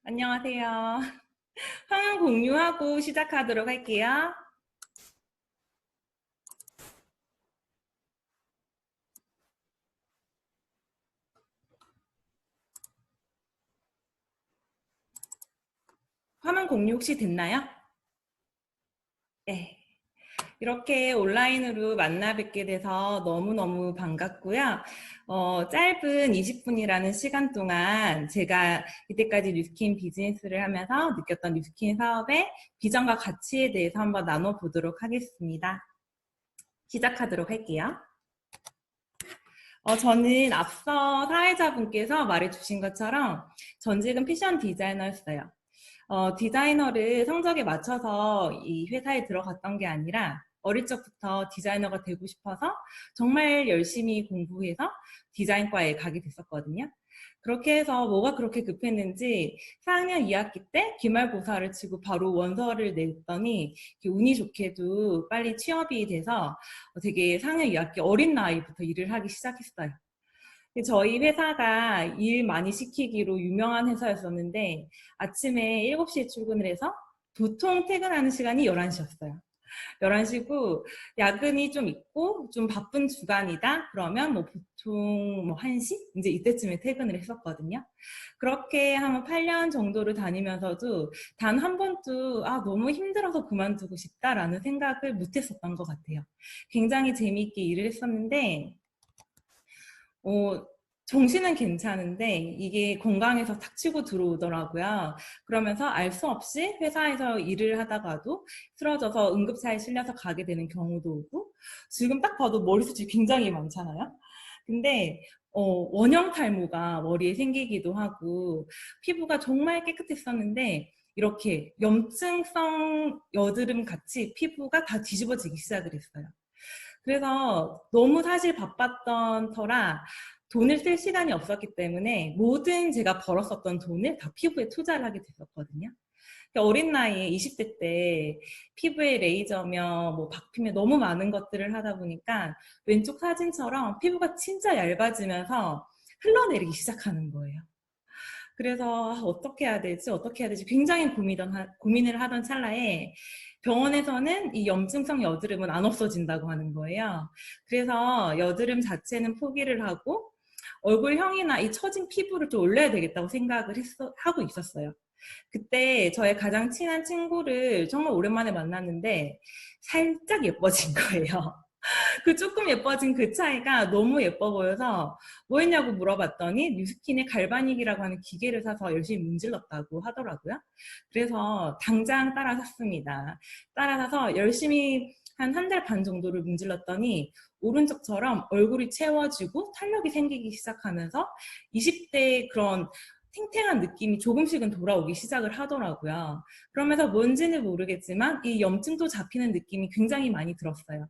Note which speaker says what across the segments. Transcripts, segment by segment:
Speaker 1: 안녕하세요. 화면 공유하고 시작하도록 할게요. 화면 공유 혹시 됐나요? 네. 이렇게 온라인으로 만나 뵙게 돼서 너무너무 반갑고요. 짧은 20분이라는 시간 동안 제가 이때까지 뉴스킨 비즈니스를 하면서 느꼈던 뉴스킨 사업의 비전과 가치에 대해서 한번 나눠보도록 하겠습니다. 시작하도록 할게요. 저는 앞서 사회자분께서 말해주신 것처럼 전직은 패션 디자이너였어요. 디자이너를 성적에 맞춰서 이 회사에 들어갔던 게 아니라 어릴 적부터 디자이너가 되고 싶어서 정말 열심히 공부해서 디자인과에 가게 됐었거든요. 그렇게 해서 뭐가 그렇게 급했는지 4학년 2학기 때 기말고사를 치고 바로 원서를 냈더니 운이 좋게도 빨리 취업이 돼서 되게 4학년 2학기 어린 나이부터 일을 하기 시작했어요. 저희 회사가 일 많이 시키기로 유명한 회사였었는데 아침에 7시에 출근을 해서 보통 퇴근하는 시간이 11시였어요. 11시고 야근이 좀 있고 좀 바쁜 주간이다 그러면 뭐 보통 뭐 1시? 이제 이때쯤에 퇴근을 했었거든요. 그렇게 한 8년 정도를 다니면서도 단 한 번도 너무 힘들어서 그만두고 싶다라는 생각을 못 했었던 것 같아요. 굉장히 재미있게 일을 했었는데 어, 정신은 괜찮은데 이게 건강에서 탁 치고 들어오더라고요. 그러면서 알 수 없이 회사에서 일을 하다가도 쓰러져서 응급차에 실려서 가게 되는 경우도 오고 지금 딱 봐도 머리숱이 굉장히 많잖아요. 근데 원형 탈모가 머리에 생기기도 하고 피부가 정말 깨끗했었는데 이렇게 염증성 여드름 같이 피부가 다 뒤집어지기 시작을 했어요. 그래서 너무 사실 바빴던 터라 돈을 쓸 시간이 없었기 때문에 모든 제가 벌었었던 돈을 다 피부에 투자를 하게 됐었거든요. 그러니까 어린 나이에 20대 때 피부에 레이저며 뭐 박피며 너무 많은 것들을 하다 보니까 왼쪽 사진처럼 피부가 진짜 얇아지면서 흘러내리기 시작하는 거예요. 그래서 어떻게 해야 되지? 어떻게 해야 되지? 굉장히 고민을 하던 찰나에 병원에서는 이 염증성 여드름은 안 없어진다고 하는 거예요. 그래서 여드름 자체는 포기를 하고 얼굴형이나 이 처진 피부를 좀 올려야 되겠다고 생각을 하고 있었어요. 그때 저의 가장 친한 친구를 정말 오랜만에 만났는데 살짝 예뻐진 거예요. 그 조금 예뻐진 그 차이가 너무 예뻐 보여서 뭐 했냐고 물어봤더니 뉴스킨의 갈바닉이라고 하는 기계를 사서 열심히 문질렀다고 하더라고요. 그래서 당장 따라 샀습니다. 따라 사서 열심히 한 달 반 정도를 문질렀더니 오른쪽처럼 얼굴이 채워지고 탄력이 생기기 시작하면서 20대의 그런 탱탱한 느낌이 조금씩은 돌아오기 시작을 하더라고요. 그러면서 뭔지는 모르겠지만 이 염증도 잡히는 느낌이 굉장히 많이 들었어요.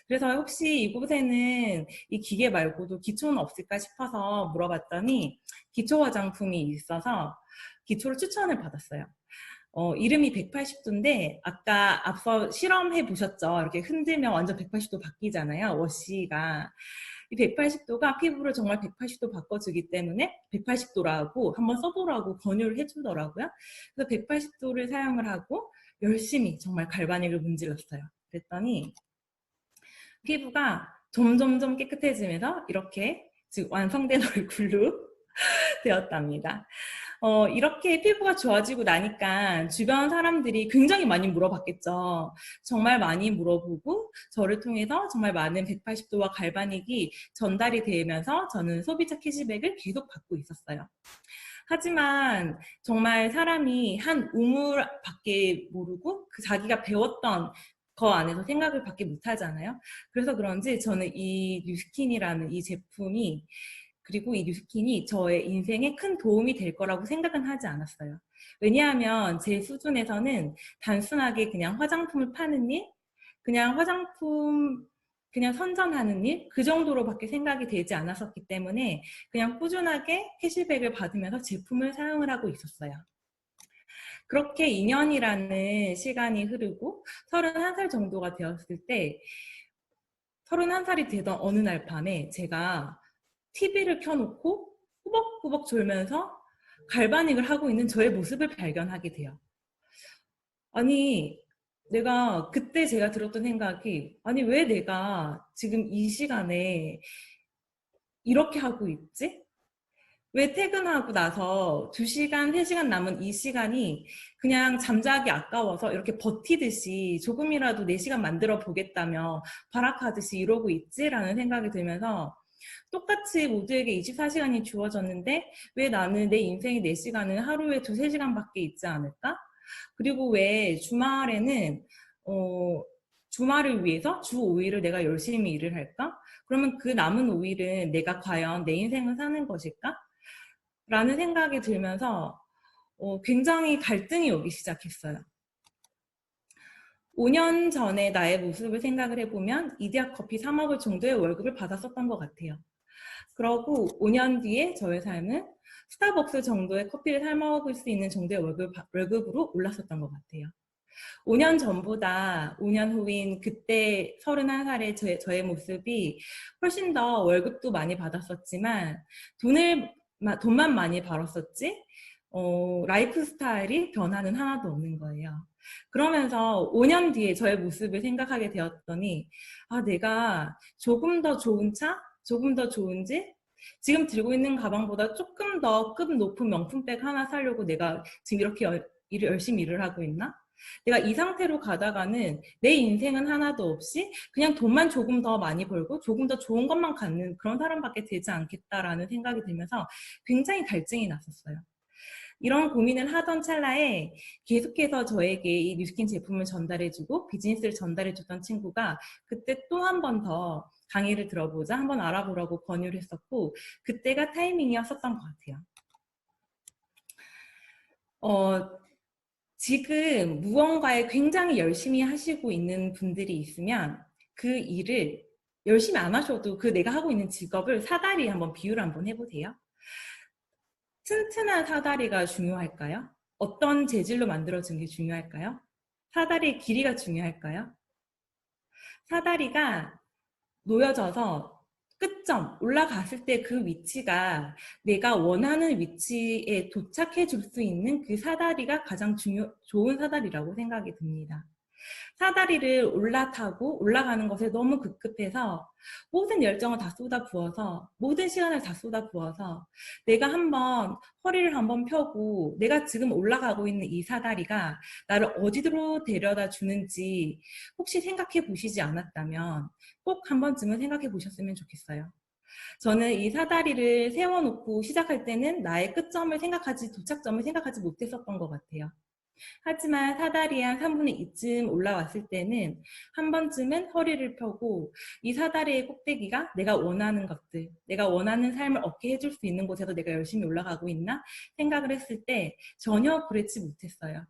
Speaker 1: 그래서 혹시 이곳에는 이 기계 말고도 기초는 없을까 싶어서 물어봤더니 기초 화장품이 있어서 기초를 추천을 받았어요. 이름이 180도인데 아까 앞서 실험해 보셨죠? 이렇게 흔들면 완전 180도 바뀌잖아요. 워시가. 이 180도가 피부를 정말 180도 바꿔주기 때문에 180도라고 한번 써보라고 권유를 해주더라고요. 그래서 180도를 사용을 하고 열심히 정말 갈바닉을 문질렀어요. 그랬더니 피부가 점점점 깨끗해지면서 이렇게 지금 완성된 얼굴로 되었답니다. 이렇게 피부가 좋아지고 나니까 주변 사람들이 굉장히 많이 물어봤겠죠. 정말 많이 물어보고 저를 통해서 정말 많은 180도와 갈바닉이 전달이 되면서 저는 소비자 캐시백을 계속 받고 있었어요. 하지만 정말 사람이 한 우물밖에 모르고 그 자기가 배웠던 거 안에서 생각을 밖에 못하잖아요. 그래서 그런지 저는 이 뉴스킨이라는 이 제품이 그리고 이 뉴스킨이 저의 인생에 큰 도움이 될 거라고 생각은 하지 않았어요. 왜냐하면 제 수준에서는 단순하게 그냥 화장품을 파는 일, 그냥 화장품 그냥 선전하는 일, 그 정도로밖에 생각이 되지 않았었기 때문에 그냥 꾸준하게 캐시백을 받으면서 제품을 사용을 하고 있었어요. 그렇게 2년이라는 시간이 흐르고 31살 정도가 되었을 때 31살이 되던 어느 날 밤에 제가 TV를 켜놓고 꾸벅꾸벅 졸면서 갈바닉을 하고 있는 저의 모습을 발견하게 돼요. 아니, 내가 그때 제가 들었던 생각이, 아니 왜 내가 지금 이 시간에 이렇게 하고 있지? 왜 퇴근하고 나서 2시간, 3시간 남은 이 시간이 그냥 잠자기 아까워서 이렇게 버티듯이 조금이라도 4시간 만들어 보겠다며 발악하듯이 이러고 있지라는 생각이 들면서, 똑같이 모두에게 24시간이 주어졌는데 왜 나는 내 인생의 4시간은 하루에 2, 3시간밖에 있지 않을까? 그리고 왜 주말에는 주말을 위해서 주 5일을 내가 열심히 일을 할까? 그러면 그 남은 5일은 내가 과연 내 인생을 사는 것일까? 라는 생각이 들면서 굉장히 갈등이 오기 시작했어요. 5년 전에 나의 모습을 생각을 해보면 이디야 커피 사 먹을 정도의 월급을 받았었던 것 같아요. 그러고 5년 뒤에 저의 삶은 스타벅스 정도의 커피를 사 먹을 수 있는 정도의 월급으로 올랐었던 것 같아요. 5년 전보다 5년 후인 그때 31살의 저의 모습이 훨씬 더 월급도 많이 받았었지만 돈만 많이 벌었었지 라이프 스타일이 변화는 하나도 없는 거예요. 그러면서 5년 뒤에 저의 모습을 생각하게 되었더니, 아, 내가 조금 더 좋은 차? 조금 더 좋은 집? 지금 들고 있는 가방보다 조금 더 급 높은 명품백 하나 사려고 내가 지금 이렇게 열심히 일을 하고 있나? 내가 이 상태로 가다가는 내 인생은 하나도 없이 그냥 돈만 조금 더 많이 벌고 조금 더 좋은 것만 갖는 그런 사람밖에 되지 않겠다라는 생각이 들면서 굉장히 갈증이 났었어요. 이런 고민을 하던 찰나에 계속해서 저에게 이 뉴스킨 제품을 전달해주고 비즈니스를 전달해줬던 친구가 그때 또 한 번 더 강의를 들어보자, 한번 알아보라고 권유를 했었고, 그때가 타이밍이었었던 것 같아요. 지금 무언가에 굉장히 열심히 하시고 있는 분들이 있으면 그 일을 열심히 안 하셔도 그 내가 하고 있는 직업을 사다리 한번 비유를 한번 해보세요. 튼튼한 사다리가 중요할까요? 어떤 재질로 만들어진 게 중요할까요? 사다리의 길이가 중요할까요? 사다리가 놓여져서 끝점, 올라갔을 때 그 위치가 내가 원하는 위치에 도착해 줄 수 있는 그 사다리가 가장 좋은 사다리라고 생각이 듭니다. 사다리를 올라타고 올라가는 것에 너무 급급해서 모든 열정을 다 쏟아부어서 모든 시간을 다 쏟아부어서 내가 한번 허리를 한번 펴고 내가 지금 올라가고 있는 이 사다리가 나를 어디로 데려다 주는지 혹시 생각해 보시지 않았다면 꼭 한 번쯤은 생각해 보셨으면 좋겠어요. 저는 이 사다리를 세워놓고 시작할 때는 나의 끝점을 생각하지, 도착점을 생각하지 못했었던 것 같아요. 하지만 사다리 한 3분의 2쯤 올라왔을 때는 한 번쯤은 허리를 펴고 이 사다리의 꼭대기가 내가 원하는 것들, 내가 원하는 삶을 얻게 해줄 수 있는 곳에서 내가 열심히 올라가고 있나 생각을 했을 때 전혀 그렇지 못했어요.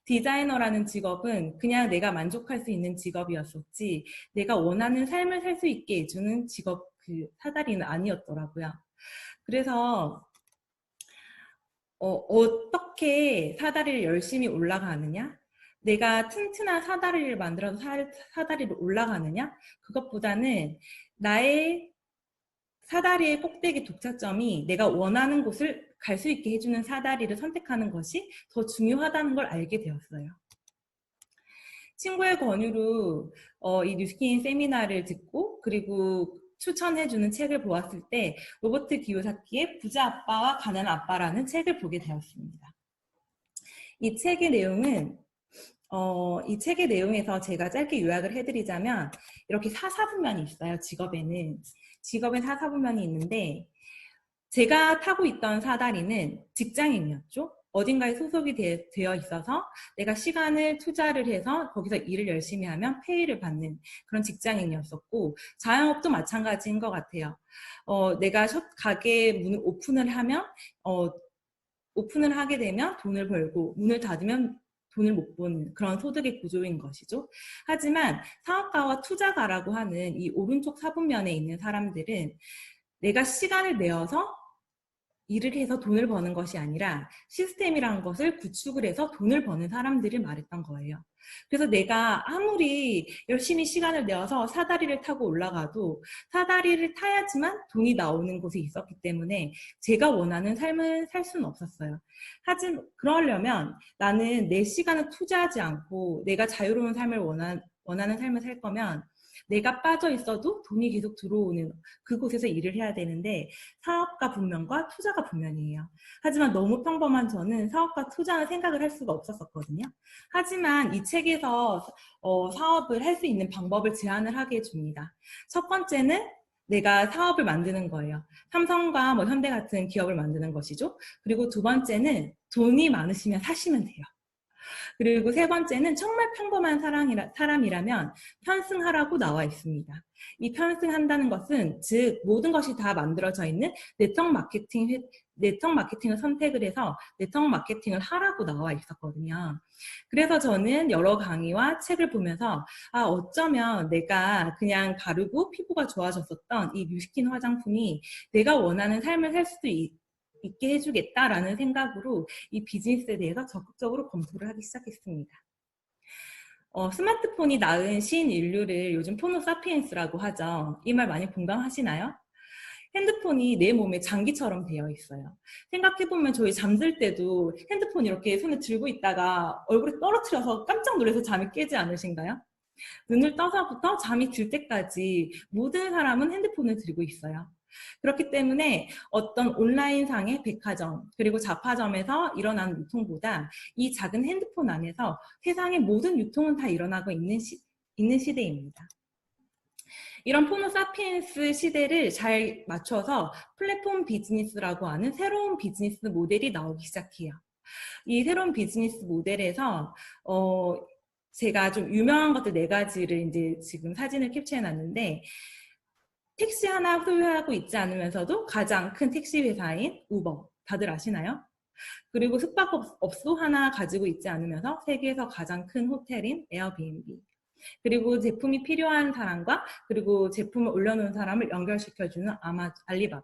Speaker 1: 디자이너라는 직업은 그냥 내가 만족할 수 있는 직업이었었지 내가 원하는 삶을 살 수 있게 해주는 직업, 그 사다리는 아니었더라고요. 그래서 어떻게 사다리를 열심히 올라가느냐? 내가 튼튼한 사다리를 만들어서 사다리를 올라가느냐? 그것보다는 나의 사다리의 꼭대기 도착점이 내가 원하는 곳을 갈 수 있게 해주는 사다리를 선택하는 것이 더 중요하다는 걸 알게 되었어요. 친구의 권유로 이 뉴스킨 세미나를 듣고 그리고 추천해주는 책을 보았을 때 로버트 기요사키의 부자 아빠와 가난한 아빠라는 책을 보게 되었습니다. 이 책의 내용은 이 책의 내용에서 제가 짧게 요약을 해드리자면 이렇게 사사분면이 있어요. 직업엔 사사분면이 있는데 제가 타고 있던 사다리는 직장인이었죠. 어딘가에 소속이 되어 있어서 내가 시간을 투자를 해서 거기서 일을 열심히 하면 페이를 받는 그런 직장인이었었고 자영업도 마찬가지인 것 같아요. 내가 가게 문을 오픈을 하면 오픈을 하게 되면 돈을 벌고 문을 닫으면 돈을 못 버는 그런 소득의 구조인 것이죠. 하지만 사업가와 투자가라고 하는 이 오른쪽 사분면에 있는 사람들은 내가 시간을 내어서 일을 해서 돈을 버는 것이 아니라 시스템이라는 것을 구축을 해서 돈을 버는 사람들을 말했던 거예요. 그래서 내가 아무리 열심히 시간을 내어서 사다리를 타고 올라가도 사다리를 타야지만 돈이 나오는 곳이 있었기 때문에 제가 원하는 삶을 살 수는 없었어요. 하지만 그러려면 나는 내 시간을 투자하지 않고 내가 자유로운 삶을 원하는 삶을 살 거면 내가 빠져 있어도 돈이 계속 들어오는 그곳에서 일을 해야 되는데 사업가 분면과 투자가 분면이에요. 하지만 너무 평범한 저는 사업과 투자는 생각을 할 수가 없었거든요. 하지만 이 책에서 사업을 할 수 있는 방법을 제안을 하게 해줍니다. 첫 번째는 내가 사업을 만드는 거예요. 삼성과 뭐 현대 같은 기업을 만드는 것이죠. 그리고 두 번째는 돈이 많으시면 사시면 돼요. 그리고 세 번째는 정말 평범한 사람이라면 편승하라고 나와 있습니다. 이 편승한다는 것은 즉 모든 것이 다 만들어져 있는 네트워크 마케팅을 선택을 해서 네트워크 마케팅을 하라고 나와 있었거든요. 그래서 저는 여러 강의와 책을 보면서 어쩌면 내가 그냥 바르고 피부가 좋아졌었던 이 뉴스킨 화장품이 내가 원하는 삶을 살 수도 있게 해주겠다라는 생각으로 이 비즈니스에 대해서 적극적으로 검토를 하기 시작했습니다. 스마트폰이 낳은 신인류를 요즘 포노 사피엔스라고 하죠. 이 말 많이 공감하시나요? 핸드폰이 내 몸에 장기처럼 되어 있어요. 생각해보면 저희 잠들 때도 핸드폰 이렇게 손에 들고 있다가 얼굴에 떨어뜨려서 깜짝 놀라서 잠이 깨지 않으신가요? 눈을 떠서부터 잠이 들 때까지 모든 사람은 핸드폰을 들고 있어요. 그렇기 때문에 어떤 온라인상의 백화점 그리고 잡화점에서 일어나는 유통보다 이 작은 핸드폰 안에서 세상의 모든 유통은 다 일어나고 있는 시대입니다. 이런 포노 사피엔스 시대를 잘 맞춰서 플랫폼 비즈니스라고 하는 새로운 비즈니스 모델이 나오기 시작해요. 이 새로운 비즈니스 모델에서 제가 좀 유명한 것들 4가지를 이제 지금 사진을 캡처해 놨는데 택시 하나 소유하고 있지 않으면서도 가장 큰 택시 회사인 우버 다들 아시나요? 그리고 숙박업소 하나 가지고 있지 않으면서 세계에서 가장 큰 호텔인 에어비앤비 그리고 제품이 필요한 사람과 그리고 제품을 올려놓은 사람을 연결시켜주는 알리바바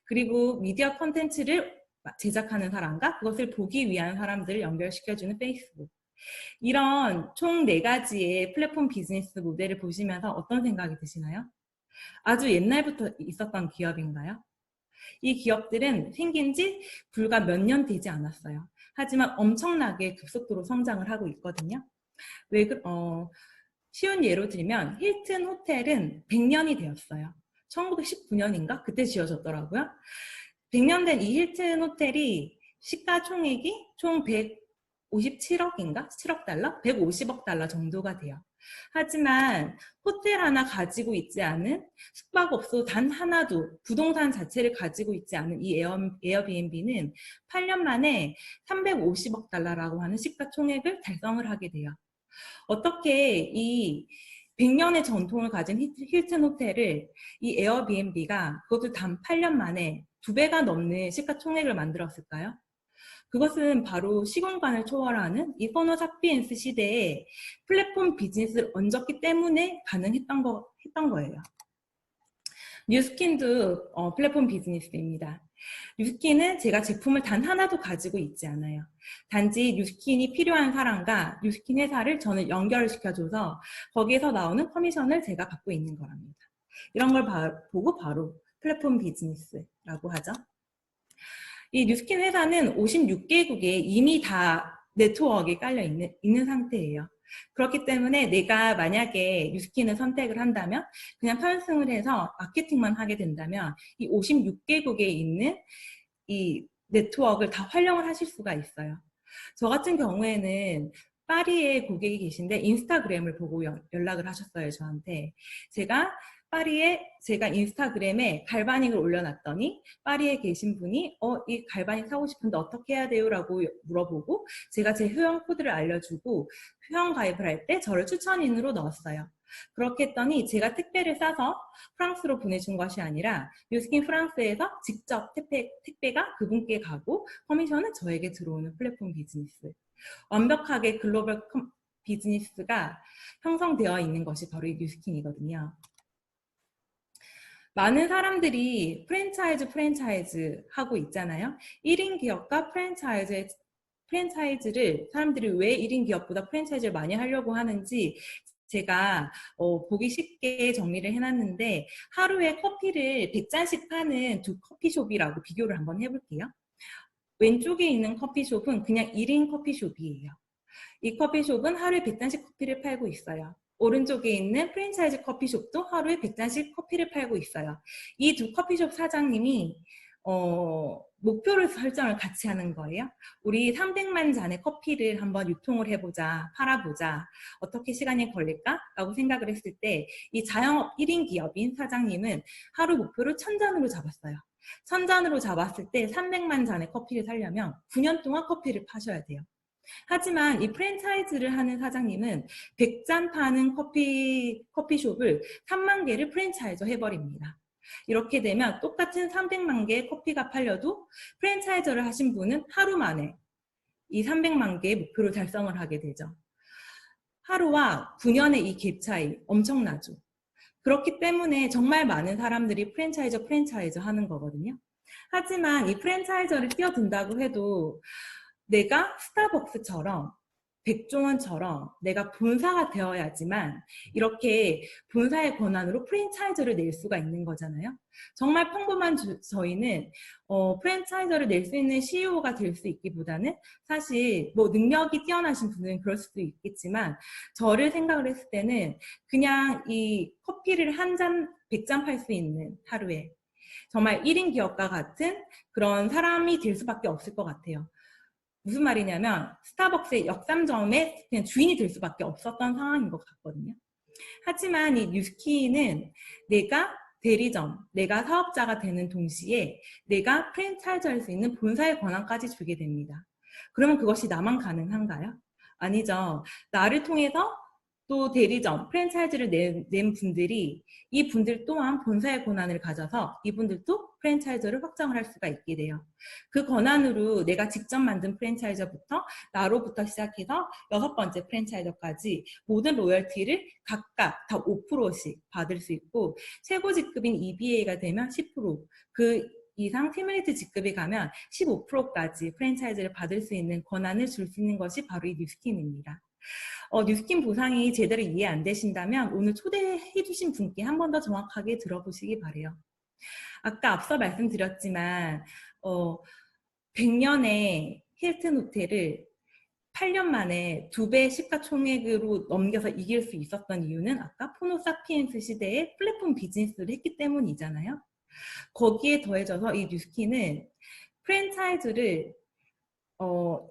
Speaker 1: 그리고 미디어 콘텐츠를 제작하는 사람과 그것을 보기 위한 사람들을 연결시켜주는 페이스북 이런 총 4가지의 플랫폼 비즈니스 모델을 보시면서 어떤 생각이 드시나요? 아주 옛날부터 있었던 기업인가요? 이 기업들은 생긴 지 불과 몇 년 되지 않았어요. 하지만 엄청나게 급속도로 성장을 하고 있거든요. 쉬운 예로 들면 힐튼 호텔은 100년이 되었어요. 1919년인가? 그때 지어졌더라고요. 100년 된 이 힐튼 호텔이 시가총액이 총 157억인가? 7억 달러? 150억 달러 정도가 돼요. 하지만 호텔 하나 가지고 있지 않은 숙박업소 단 하나도 부동산 자체를 가지고 있지 않은 이 에어비앤비는 8년 만에 350억 달러라고 하는 시가총액을 달성을 하게 돼요. 어떻게 이 100년의 전통을 가진 힐튼 호텔을 이 에어비앤비가 그것도 단 8년 만에 2배가 넘는 시가총액을 만들었을까요? 그것은 바로 시공간을 초월하는 이 호모 사피엔스 시대에 플랫폼 비즈니스를 얹었기 때문에 가능했던 거예요. 뉴스킨도 플랫폼 비즈니스입니다. 뉴스킨은 제가 제품을 단 하나도 가지고 있지 않아요. 단지 뉴스킨이 필요한 사람과 뉴스킨 회사를 저는 연결을 시켜줘서 거기에서 나오는 커미션을 제가 받고 있는 거랍니다. 이런 걸 보고 바로 플랫폼 비즈니스라고 하죠. 이 뉴스킨 회사는 56개국에 이미 다 네트워크에 깔려 있는 상태예요. 그렇기 때문에 내가 만약에 뉴스킨을 선택을 한다면 그냥 편승을 해서 마케팅만 하게 된다면 이 56개국에 있는 이 네트워크를 다 활용을 하실 수가 있어요. 저 같은 경우에는 파리에 고객이 계신데 인스타그램을 보고 연락을 하셨어요, 저한테. 제가 인스타그램에 갈바닉을 올려놨더니 파리에 계신 분이 이 갈바닉 사고 싶은데 어떻게 해야 돼요? 라고 물어보고 제가 제 회원 코드를 알려주고 회원 가입을 할 때 저를 추천인으로 넣었어요. 그렇게 했더니 제가 택배를 싸서 프랑스로 보내준 것이 아니라 뉴스킨 프랑스에서 직접 택배가 그분께 가고 커미션은 저에게 들어오는 플랫폼 비즈니스. 완벽하게 글로벌 비즈니스가 형성되어 있는 것이 바로 이 뉴스킨이거든요. 많은 사람들이 프랜차이즈 하고 있잖아요. 1인 기업과 프랜차이즈를 사람들이 왜 1인 기업보다 프랜차이즈를 많이 하려고 하는지 제가 보기 쉽게 정리를 해놨는데, 하루에 커피를 100잔씩 파는 두 커피숍이라고 비교를 한번 해볼게요. 왼쪽에 있는 커피숍은 그냥 1인 커피숍이에요. 이 커피숍은 하루에 100잔씩 커피를 팔고 있어요. 오른쪽에 있는 프랜차이즈 커피숍도 하루에 100잔씩 커피를 팔고 있어요. 이 두 커피숍 사장님이 목표를 설정을 같이 하는 거예요. 우리 300만 잔의 커피를 한번 유통을 해보자, 팔아보자. 어떻게 시간이 걸릴까? 라고 생각을 했을 때 이 자영업 1인 기업인 사장님은 하루 목표를 1000잔으로 잡았어요. 1000잔으로 잡았을 때 300만 잔의 커피를 사려면 9년 동안 커피를 파셔야 돼요. 하지만 이 프랜차이즈를 하는 사장님은 100잔 파는 커피숍을 3만 개를 프랜차이즈 해버립니다. 이렇게 되면 똑같은 300만 개의 커피가 팔려도 프랜차이저를 하신 분은 하루 만에 이 300만 개의 목표를 달성을 하게 되죠. 하루와 9년의 이 갭 차이 엄청나죠. 그렇기 때문에 정말 많은 사람들이 프랜차이저 하는 거거든요. 하지만 이 프랜차이저를 뛰어든다고 해도 내가 스타벅스처럼 백종원처럼 내가 본사가 되어야지만 이렇게 본사의 권한으로 프랜차이저를 낼 수가 있는 거잖아요. 정말 평범한 저희는 프랜차이저를 낼 수 있는 CEO가 될 수 있기보다는 사실 뭐 능력이 뛰어나신 분은 그럴 수도 있겠지만, 저를 생각을 했을 때는 그냥 이 커피를 한 잔, 100잔 팔 수 있는 하루에 정말 1인 기업과 같은 그런 사람이 될 수밖에 없을 것 같아요. 무슨 말이냐면 스타벅스의 역삼점의 그냥 주인이 될 수밖에 없었던 상황인 것 같거든요. 하지만 이 뉴스키는 내가 대리점, 내가 사업자가 되는 동시에 내가 프랜차이즈 할 수 있는 본사의 권한까지 주게 됩니다. 그러면 그것이 나만 가능한가요? 아니죠. 나를 통해서 또 대리점, 프랜차이즈를 낸 분들이 이 분들 또한 본사의 권한을 가져서 이분들도 프랜차이즈를 확장을 할 수가 있게 돼요. 그 권한으로 내가 직접 만든 프랜차이저부터 나로부터 시작해서 6번째 프랜차이저까지 모든 로열티를 각각 다 5%씩 받을 수 있고, 최고 직급인 EBA가 되면 10%, 그 이상 테뮤레이트 직급에 가면 15%까지 프랜차이즈를 받을 수 있는 권한을 줄 수 있는 것이 바로 이 뉴스킨입니다. 뉴스킨 보상이 제대로 이해 안 되신다면 오늘 초대해 주신 분께 한 번 더 정확하게 들어보시기 바래요. 아까 앞서 말씀드렸지만 100년의 힐튼 호텔을 8년 만에 2배 시가총액으로 넘겨서 이길 수 있었던 이유는 아까 포노사피엔스 시대에 플랫폼 비즈니스를 했기 때문이잖아요. 거기에 더해져서 이 뉴스킨은 프랜차이즈를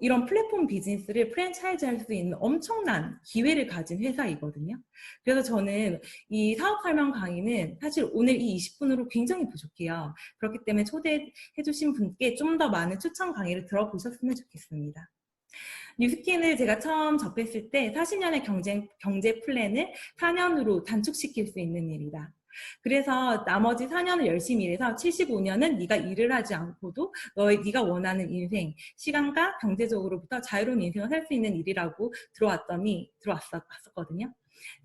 Speaker 1: 이런 플랫폼 비즈니스를 프랜차이즈 할 수 있는 엄청난 기회를 가진 회사이거든요. 그래서 저는 이 사업 설명 강의는 사실 오늘 이 20분으로 굉장히 부족해요. 그렇기 때문에 초대해 주신 분께 좀 더 많은 추천 강의를 들어보셨으면 좋겠습니다. 뉴스킨을 제가 처음 접했을 때 40년의 경제 플랜을 4년으로 단축시킬 수 있는 일이다. 그래서 나머지 4년을 열심히 일해서 75년은 네가 일을 하지 않고도 네가 원하는 인생, 시간과 경제적으로부터 자유로운 인생을 살 수 있는 일이라고 들어왔었거든요.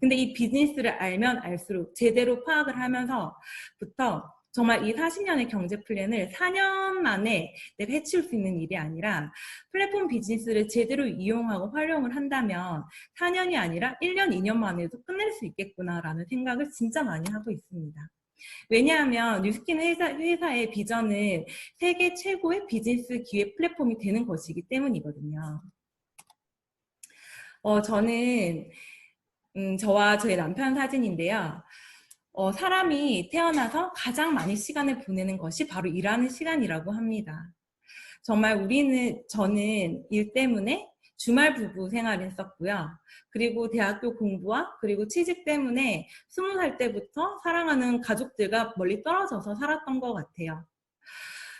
Speaker 1: 근데 이 비즈니스를 알면 알수록 제대로 파악을 하면서부터 정말 이 40년의 경제 플랜을 4년 만에 내가 해치울 수 있는 일이 아니라 플랫폼 비즈니스를 제대로 이용하고 활용을 한다면 4년이 아니라 1년, 2년 만에도 끝낼 수 있겠구나라는 생각을 진짜 많이 하고 있습니다. 왜냐하면 뉴스킨 회사의 비전은 세계 최고의 비즈니스 기회 플랫폼이 되는 것이기 때문이거든요. 저는 저와 저의 남편 사진인데요. 사람이 태어나서 가장 많이 시간을 보내는 것이 바로 일하는 시간이라고 합니다. 정말 저는 일 때문에 주말 부부 생활을 했었고요. 그리고 대학교 공부와 그리고 취직 때문에 20살 때부터 사랑하는 가족들과 멀리 떨어져서 살았던 것 같아요.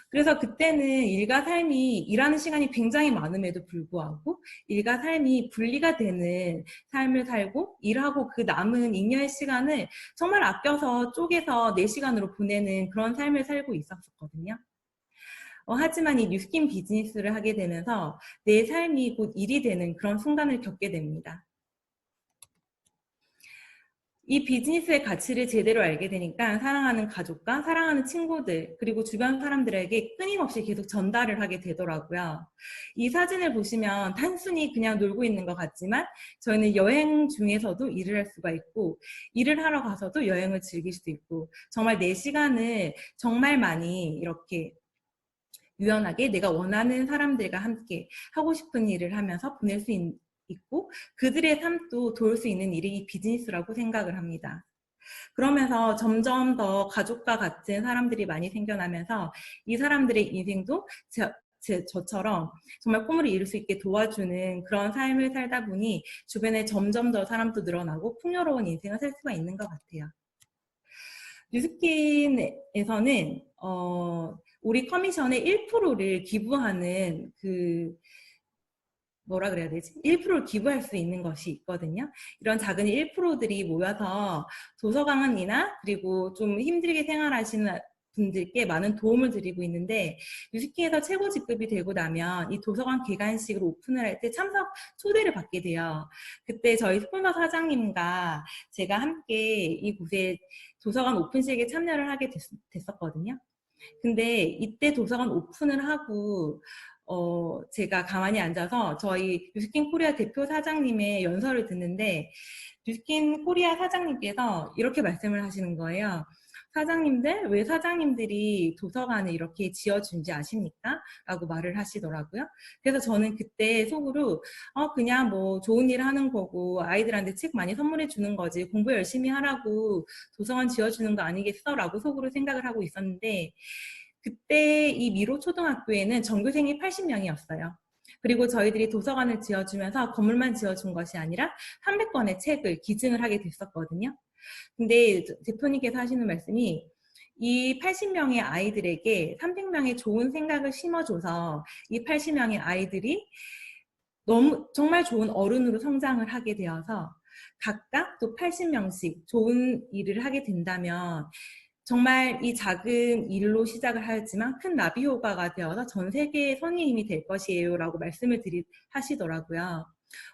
Speaker 1: 그래서 그때는 일과 삶이, 일하는 시간이 굉장히 많음에도 불구하고 일과 삶이 분리가 되는 삶을 살고, 일하고 그 남은 잉여의 시간을 정말 아껴서 쪼개서 4시간으로 보내는 그런 삶을 살고 있었거든요. 하지만 이 뉴스킨 비즈니스를 하게 되면서 내 삶이 곧 일이 되는 그런 순간을 겪게 됩니다. 이 비즈니스의 가치를 제대로 알게 되니까 사랑하는 가족과 사랑하는 친구들 그리고 주변 사람들에게 끊임없이 계속 전달을 하게 되더라고요. 이 사진을 보시면 단순히 그냥 놀고 있는 것 같지만 저희는 여행 중에서도 일을 할 수가 있고 일을 하러 가서도 여행을 즐길 수 있고 정말 내 시간을 정말 많이 이렇게 유연하게 내가 원하는 사람들과 함께 하고 싶은 일을 하면서 보낼 수 있고 그들의 삶도 도울 수 있는 일이 이 비즈니스라고 생각을 합니다. 그러면서 점점 더 가족과 같은 사람들이 많이 생겨나면서 이 사람들의 인생도 저처럼 정말 꿈을 이룰 수 있게 도와주는 그런 삶을 살다 보니 주변에 점점 더 사람도 늘어나고 풍요로운 인생을 살 수가 있는 것 같아요. 뉴스킨에서는 우리 커미션의 1%를 기부하는 뭐라 그래야 되지? 1%를 기부할 수 있는 것이 있거든요. 이런 작은 1%들이 모여서 도서관이나 그리고 좀 힘들게 생활하시는 분들께 많은 도움을 드리고 있는데 뉴스킨에서 최고 직급이 되고 나면 이 도서관 개관식을 오픈을 할 때 참석 초대를 받게 돼요. 그때 저희 스폰서 사장님과 제가 함께 이곳에 도서관 오픈식에 참여를 하게 됐었거든요. 근데 이때 도서관 오픈을 하고 제가 가만히 앉아서 저희 뉴스킨 코리아 대표 사장님의 연설을 듣는데 뉴스킨 코리아 사장님께서 이렇게 말씀을 하시는 거예요. 사장님들, 왜 사장님들이 도서관을 이렇게 지어준지 아십니까? 라고 말을 하시더라고요. 그래서 저는 그때 속으로 그냥 뭐 좋은 일 하는 거고 아이들한테 책 많이 선물해 주는 거지 공부 열심히 하라고 도서관 지어주는 거 아니겠어? 라고 속으로 생각을 하고 있었는데 그때 이 미로 초등학교에는 전교생이 80명이었어요. 그리고 저희들이 도서관을 지어주면서 건물만 지어준 것이 아니라 300권의 책을 기증을 하게 됐었거든요. 근데 대표님께서 하시는 말씀이 이 80명의 아이들에게 300명의 좋은 생각을 심어줘서 이 80명의 아이들이 너무 정말 좋은 어른으로 성장을 하게 되어서 각각 또 80명씩 좋은 일을 하게 된다면 정말 이 작은 일로 시작을 하였지만 큰 나비 효과가 되어서 전 세계의 선의힘이 될 것이에요 라고 말씀을 하시더라고요.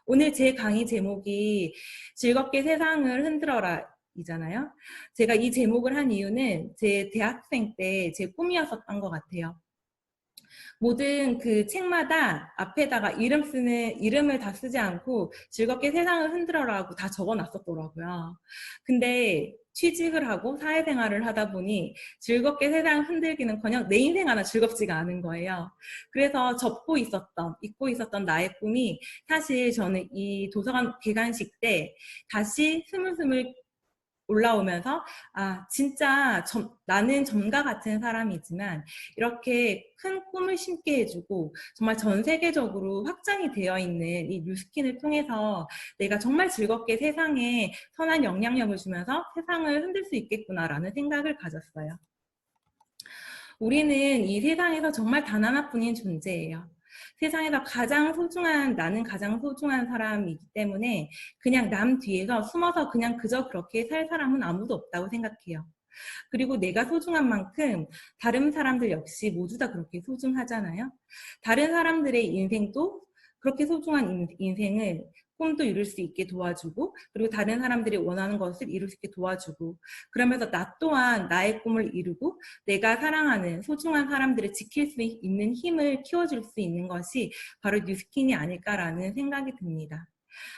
Speaker 1: 오늘 제 강의 제목이 즐겁게 세상을 흔들어라 이잖아요. 제가 이 제목을 한 이유는 제 대학생 때 제 꿈이었었던 것 같아요. 모든 그 책마다 앞에다가 이름을 다 쓰지 않고 즐겁게 세상을 흔들어라고 다 적어놨었더라고요. 근데 취직을 하고 사회생활을 하다 보니 즐겁게 세상을 흔들기는커녕 내 인생 하나 즐겁지가 않은 거예요. 그래서 잊고 있었던 나의 꿈이 사실 저는 이 도서관 개관식 때 다시 스물스물 올라오면서 진짜 나는 점과 같은 사람이지만 이렇게 큰 꿈을 심게 해주고 정말 전 세계적으로 확장이 되어 있는 이 뉴스킨을 통해서 내가 정말 즐겁게 세상에 선한 영향력을 주면서 세상을 흔들 수 있겠구나라는 생각을 가졌어요. 우리는 이 세상에서 정말 단 하나뿐인 존재예요. 세상에서 나는 가장 소중한 사람이기 때문에 그냥 남 뒤에서 숨어서 그냥 그저 그렇게 살 사람은 아무도 없다고 생각해요. 그리고 내가 소중한 만큼 다른 사람들 역시 모두 다 그렇게 소중하잖아요. 다른 사람들의 인생도 그렇게 소중한 인생을 꿈도 이룰 수 있게 도와주고 그리고 다른 사람들이 원하는 것을 이룰 수 있게 도와주고 그러면서 나 또한 나의 꿈을 이루고 내가 사랑하는 소중한 사람들을 지킬 수 있는 힘을 키워줄 수 있는 것이 바로 뉴스킨이 아닐까라는 생각이 듭니다.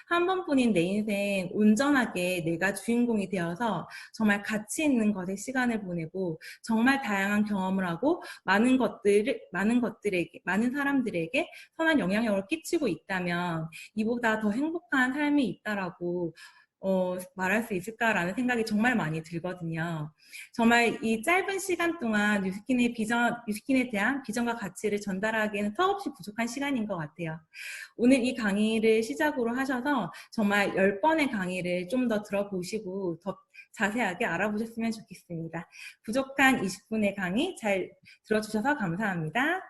Speaker 1: 한 번뿐인 내 인생 온전하게 내가 주인공이 되어서 정말 가치 있는 것에 시간을 보내고 정말 다양한 경험을 하고 많은 사람들에게 선한 영향력을 끼치고 있다면 이보다 더 행복한 삶이 있다라고 말할 수 있을까라는 생각이 정말 많이 들거든요. 정말 이 짧은 시간 동안 뉴스킨에 대한 비전과 가치를 전달하기에는 턱없이 부족한 시간인 것 같아요. 오늘 이 강의를 시작으로 하셔서 정말 10번의 강의를 좀 더 들어보시고 더 자세하게 알아보셨으면 좋겠습니다. 부족한 20분의 강의 잘 들어주셔서 감사합니다.